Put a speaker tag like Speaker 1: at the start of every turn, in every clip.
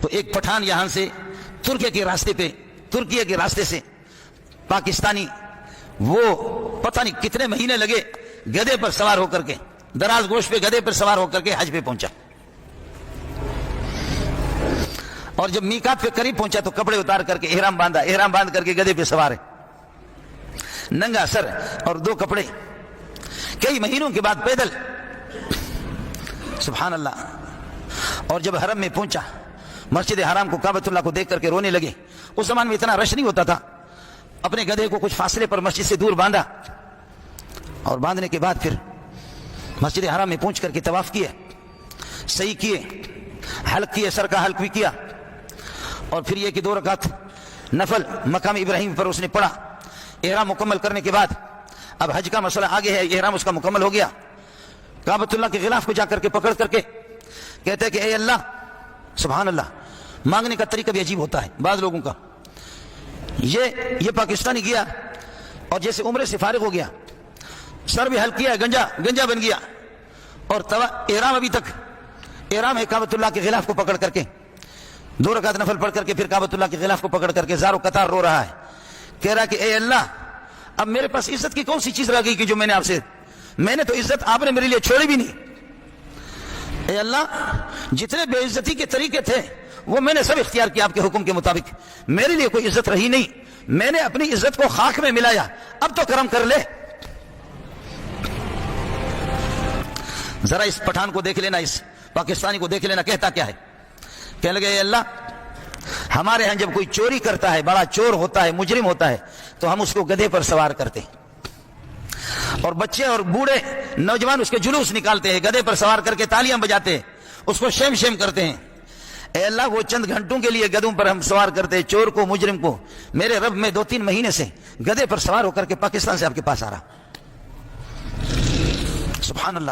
Speaker 1: تو ایک پٹھان یہاں سے ترکیے کے راستے سے پاکستانی، وہ پتہ نہیں کتنے مہینے لگے گدھے پر سوار ہو کر کے، دراز گوشت پہ گدھے پر سوار ہو کر کے حج پہ پہنچا، اور جب میقات پہ قریب پہنچا تو کپڑے اتار کر کے احرام باندھ کر کے گدھے پہ سوار ہے، ننگا سر اور 2 کپڑے، کئی مہینوں کے بعد پیدل، سبحان اللہ۔ اور جب حرم میں پہنچا، مسجد حرام کو، کعبۃ اللہ کو دیکھ کر کے رونے لگے۔ اس زمان میں اتنا رش نہیں ہوتا تھا، اپنے گدھے کو کچھ فاصلے پر مسجد سے دور باندھا، اور باندھنے کے بعد پھر مسجد حرام میں پہنچ کر کے طواف کیے، صحیح کیے، حلق کیے، سر کا حلق بھی کیا، اور پھر یہ کہ 2 رکعت نفل مقام ابراہیم پر اس نے پڑھا۔ احرام مکمل کرنے کے بعد اب حج کا مسئلہ آگے ہے، احرام اس کا مکمل ہو گیا، کعبۃ اللہ کے غلاف کو جا کر کے پکڑ کر کے کہتے ہیں کہ اے اللہ، سبحان اللہ۔ مانگنے کا طریقہ بھی عجیب ہوتا ہے بعض لوگوں کا۔ یہ پاکستانی گیا اور جیسے عمرے سے فارغ ہو گیا، سر بھی حلق کیا، گنجا بن گیا، اور احرام ابھی تک احرام ہے، کعبۃ اللہ کے غلاف کو پکڑ کر کے 2 رکعت نفل پڑھ کر کے پھر کعبۃ اللہ کے غلاف کو پکڑ کر کے زار و قطار رو رہا ہے، کہہ رہا کہ اے اللہ، اب میرے پاس عزت کی کون سی چیز رہ گئی کہ جو میں نے تو عزت آپ نے میرے لیے چھوڑی بھی نہیں۔ اے اللہ، جتنے بے عزتی کے طریقے تھے وہ میں نے سب اختیار کیا آپ کے حکم کے مطابق، میرے لیے کوئی عزت رہی نہیں، میں نے اپنی عزت کو خاک میں ملایا، اب تو کرم کر لے۔ ذرا اس پٹھان کو دیکھ لینا، اس پاکستانی کو دیکھ لینا، کہتا کیا ہے؟ کہنے لگے اے اللہ، ہمارے ہاں جب کوئی چوری کرتا ہے، بڑا چور ہوتا ہے، مجرم ہوتا ہے، تو ہم اس کو گدھے پر سوار کرتے ہیں، اور بچے اور بوڑھے نوجوان اس کے جلوس نکالتے ہیں، گدھے پر سوار کر کے تالیاں بجاتے ہیں، اس کو شیم کرتے ہیں۔ اے اللہ، وہ چند گھنٹوں کے لیے گدھوں پر ہم سوار کرتے ہیں چور کو، مجرم کو، میرے رب میں 2-3 مہینے سے گدھے پر سوار ہو کر کے پاکستان سے آپ کے پاس آ رہا، سبحان اللہ۔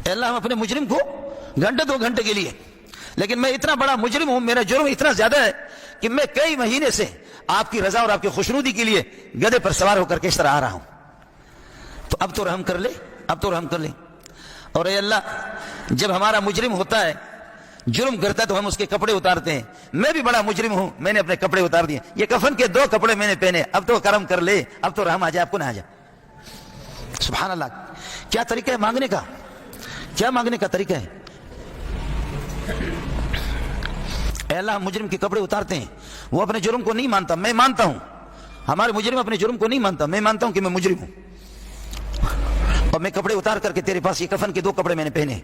Speaker 1: اے اللہ، ہم اپنے مجرم کو 1-2 گھنٹے کے لیے، لیکن میں اتنا بڑا مجرم ہوں، میرا جرم اتنا زیادہ ہے کہ میں کئی مہینے سے آپ کی رضا اور آپ کی خوشنودی کے لیے گدھے پر سوار ہو کر کے اس طرح آ رہا ہوں، تو اب تو رحم کر لے۔ اور اے اللہ، جب ہمارا مجرم ہوتا ہے، جرم کرتا ہے، تو ہم اس کے کپڑے اتارتے ہیں، میں بھی بڑا مجرم ہوں، میں نے اپنے کپڑے اتار دیے، یہ کفن کے 2 کپڑے میں نے پہنے، اب تو کرم کر لے، اب تو رحم آ جائے، آپ کو نہ آ جائے۔ سبحان اللہ، کیا طریقہ ہے مانگنے کا، کیا مانگنے کا طریقہ ہے۔ اے اللہ، ہم مجرم کے کپڑے اتارتے ہیں، وہ اپنے جرم کو نہیں مانتا، میں مانتا ہوں، ہمارے مجرم اپنے جرم کو نہیں مانتا، میں مانتا ہوں کہ میں مجرم ہوں، اور میں کپڑے اتار کر کے تیرے پاس، یہ کفن کے 2 کپڑے میں نے پہنے،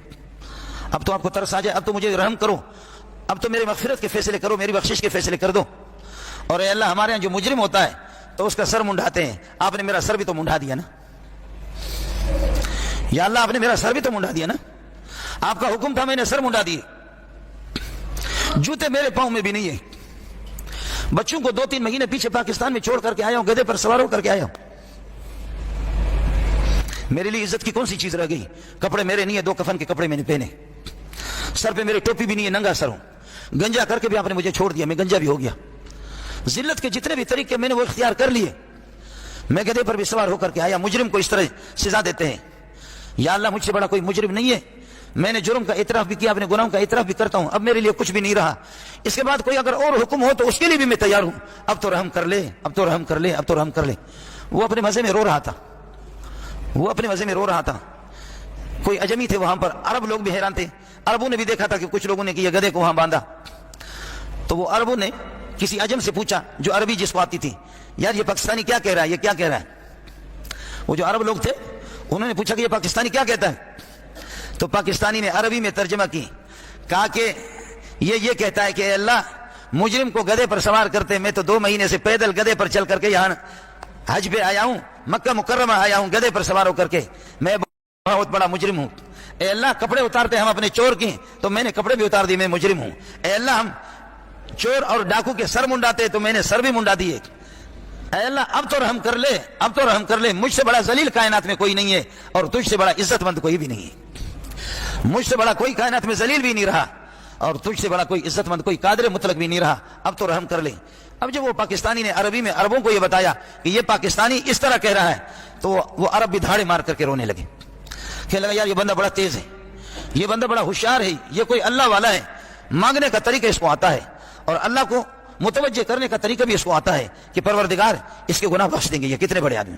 Speaker 1: اب تو آپ کو ترس آ جائے، اب تو مجھے رحم کرو، اب تو میری مغفرت کے فیصلے کرو، میری بخشش کے فیصلے کر دو۔ اور اے اللہ، ہمارے یہاں جو مجرم ہوتا ہے تو اس کا سر منڈاتے ہیں، آپ نے میرا سر بھی تو منڈا دیا نا، یا اللہ، آپ نے میرا سر بھی تو منڈا دیا نا، آپ کا حکم تھا، میں نے سر منڈا دیے، جوتے میرے پاؤں میں بھی نہیں ہے، بچوں کو 2-3 مہینے پیچھے پاکستان میں چھوڑ کر کے آیا ہوں، گدھے پر سوار ہو کر کے آیا ہوں، میرے لیے عزت کی کون سی چیز رہ گئی؟ کپڑے میرے نہیں ہے، 2 کفن کے کپڑے میں نے پہنے، سر پہ میرے ٹوپی بھی نہیں ہے، ننگا سر ہوں، گنجا کر کے بھی آپ نے مجھے چھوڑ دیا، میں گنجا بھی ہو گیا، ذلت کے جتنے بھی طریقے میں نے وہ اختیار کر لیے، میں گدھے پر بھی سوار ہو کر کے آیا، مجرم کو اس طرح سزا دیتے ہیں۔ یا اللہ، مجھ سے بڑا کوئی مجرم نہیں ہے، میں نے جرم کا اعتراف بھی کیا، اپنے گناہوں کا اعتراف بھی کرتا ہوں، اب میرے لیے کچھ بھی نہیں رہا، اس کے بعد کوئی اگر اور حکم ہو تو اس کے لیے بھی میں تیار ہوں، اب تو رحم کر لے، اب تو رحم کر لے، اب تو رحم کر لے۔ وہ اپنے مزے میں رو رہا تھا، کوئی اجمی تھے وہاں پر، عرب لوگ بھی حیران تھے، عربوں نے بھی دیکھا تھا کہ کچھ لوگوں نے کہ یہ گدھے کو وہاں باندھا، تو وہ عربوں نے کسی عجم سے پوچھا، جو عربی جس کو آتی تھی، یار یہ پاکستانی کیا کہہ رہا ہے، یہ کیا کہہ رہا ہے؟ وہ جو عرب لوگ تھے انہوں نے پوچھا کہ یہ پاکستانی کیا کہتا ہے، تو پاکستانی نے عربی میں ترجمہ کی، کہا کہ یہ کہتا ہے کہ اے اللہ، مجرم کو گدھے پر سوار کرتے، میں تو 2 مہینے سے پیدل گدھے پر چل کر کے یہاں حج پہ آیا ہوں، مکہ مکرمہ آیا ہوں گدھے پر سوار ہو کر کے، میں بہت بڑا مجرم ہوں۔ اے اللہ، کپڑے اتارتے ہم اپنے چور کی، تو میں نے کپڑے بھی اتار دیے، میں مجرم ہوں۔ اے اللہ، ہم چور اور ڈاکو کے سر منڈاتے تو میں نے سر بھی منڈا دیے۔ اے اللہ، اب تو رحم کر لے، اب تو رحم کر لے، مجھ سے بڑا ذلیل کائنات میں کوئی نہیں ہے، اور تجھ سے بڑا عزت مند کوئی بھی نہیں ہے، مجھ سے بڑا کوئی کائنات میں ذلیل بھی نہیں رہا، اور تجھ سے بڑا کوئی عزت مند، کوئی قادر مطلق بھی نہیں رہا، اب تو رحم کر لے۔ اب جب وہ پاکستانی نے عربی میں عربوں کو یہ بتایا کہ یہ پاکستانی اس طرح کہہ رہا ہے، تو وہ عرب بھی دھاڑے مار کر کے رونے لگے، کہنے لگا یار یہ بندہ بڑا تیز ہے، یہ بندہ بڑا ہوشیار ہے، یہ کوئی اللہ والا ہے، مانگنے کا طریقہ اس کو آتا ہے، اور اللہ کو متوجہ کرنے کا طریقہ بھی اس کو آتا ہے کہ پروردگار اس کے گناہ بخش دیں گے، یہ کتنے بڑے آدمی